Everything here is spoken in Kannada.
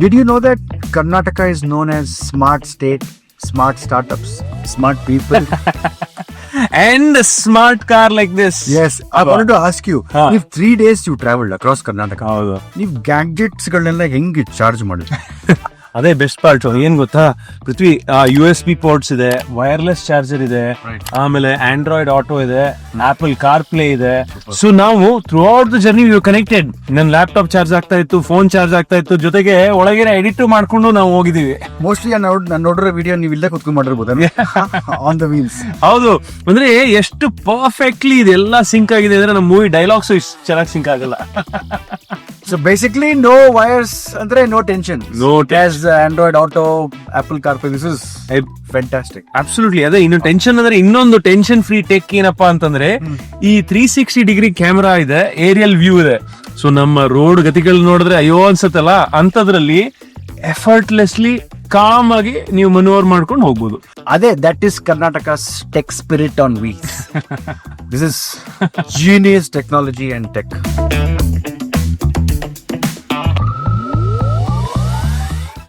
Did you know that Karnataka is known as smart state, smart startups, smart people? And a smart car like this. Yes, I wanted to ask you, if 3 days you traveled across Karnataka, ಹೌದು, ನೀವು ಗ್ಯಾಡ್ಜೆಟ್ಸ್ ಗಳನ್ನೆಲ್ಲ ಹೆಂಗೆ ಚಾರ್ಜ್ ಮಾಡಿದ್ರಿ? ಅದೇ ಬೆಸ್ಟ್ ಪಾರ್ಟ್. ಏನ್ ಗೊತ್ತಾ ಪೃಥ್ವಿ, USB ಪೋರ್ಟ್ಸ್ ಇದೆ, ವೈರ್ಲೆಸ್ ಚಾರ್ಜರ್ ಇದೆ, ಆಮೇಲೆ ಆಂಡ್ರಾಯ್ಡ್ ಆಟೋ ಇದೆ, ಆಪಲ್ ಕಾರ್ ಪ್ಲೇ ಇದೆ. ಸೊ ನಾವು throughout the journey you connected. ನನ್ನ ಲ್ಯಾಪ್ಟಾಪ್ ಚಾರ್ಜ್ ಆಗ್ತಾ ಇತ್ತು, ಫೋನ್ ಚಾರ್ಜ್ ಆಗ್ತಾ ಇತ್ತು, ಜೊತೆಗೆ ಒಳಗೇನೆ ಎಡಿಟ್ ಮಾಡ್ಕೊಂಡು ನಾವು ಹೋಗಿದೀವಿ. ಮೋಸ್ಟ್ಲಿ ನಾನು ನೋಡಿರೋ ವಿಡಿಯೋ ನೀವು ಇಲ್ಲೇ ಕುತ್ಕೊಂಡು ಮಾಡಿರ್ಬೋದು ಆನ್ ದ ವೀಲ್ಸ್. ಹೌದು, ಅಂದ್ರೆ ಎಷ್ಟು ಪರ್ಫೆಕ್ಟ್ಲಿ ಇದೆಲ್ಲ ಸಿಂಕ್ ಆಗಿದೆ ಅಂದ್ರೆ ನಮ್ಮ ಮೂವಿ ಡೈಲಾಗ್ಸ್ ಇಷ್ಟು ಚೆನ್ನಾಗಿ ಸಿಂಕ್ ಆಗಲ್ಲ. ಸೊ ಬೇಸಿಕ್ಲಿ ನೋ ವೈರ್ಸ್ ಅಂದ್ರೆ no tension. No As Android Auto, Apple CarPlay, this is fantastic. Absolutely. ಅದೇ ಇನ್ನು ಟೆನ್ಷನ್ ಅಂದ್ರೆ ಇನ್ನೊಂದು ಟೆನ್ಷನ್ ಫ್ರೀ ಟೆಕ್ ಏನಪ್ಪಾ ಅಂತಂದ್ರೆ ಈ 360 ಡಿಗ್ರಿ ಕ್ಯಾಮೆರಾ ಇದೆ, ಏರಿಯಲ್ ವ್ಯೂ ಇದೆ. ಸೊ ನಮ್ಮ ರೋಡ್ ಗತಿಗಳು ನೋಡಿದ್ರೆ ಅಯ್ಯೋ ಅನ್ಸತ್ತಲ್ಲ, ಅಂತದ್ರಲ್ಲಿ ಎಫರ್ಟ್ಲೆಸ್ಲಿ ಕಾಮ್ ಆಗಿ ನೀವು ಮನೋವರ್ ಮಾಡ್ಕೊಂಡು ಹೋಗ್ಬೋದು. ಅದೇ that is Karnataka's tech spirit on wheels. This is genius technology and tech.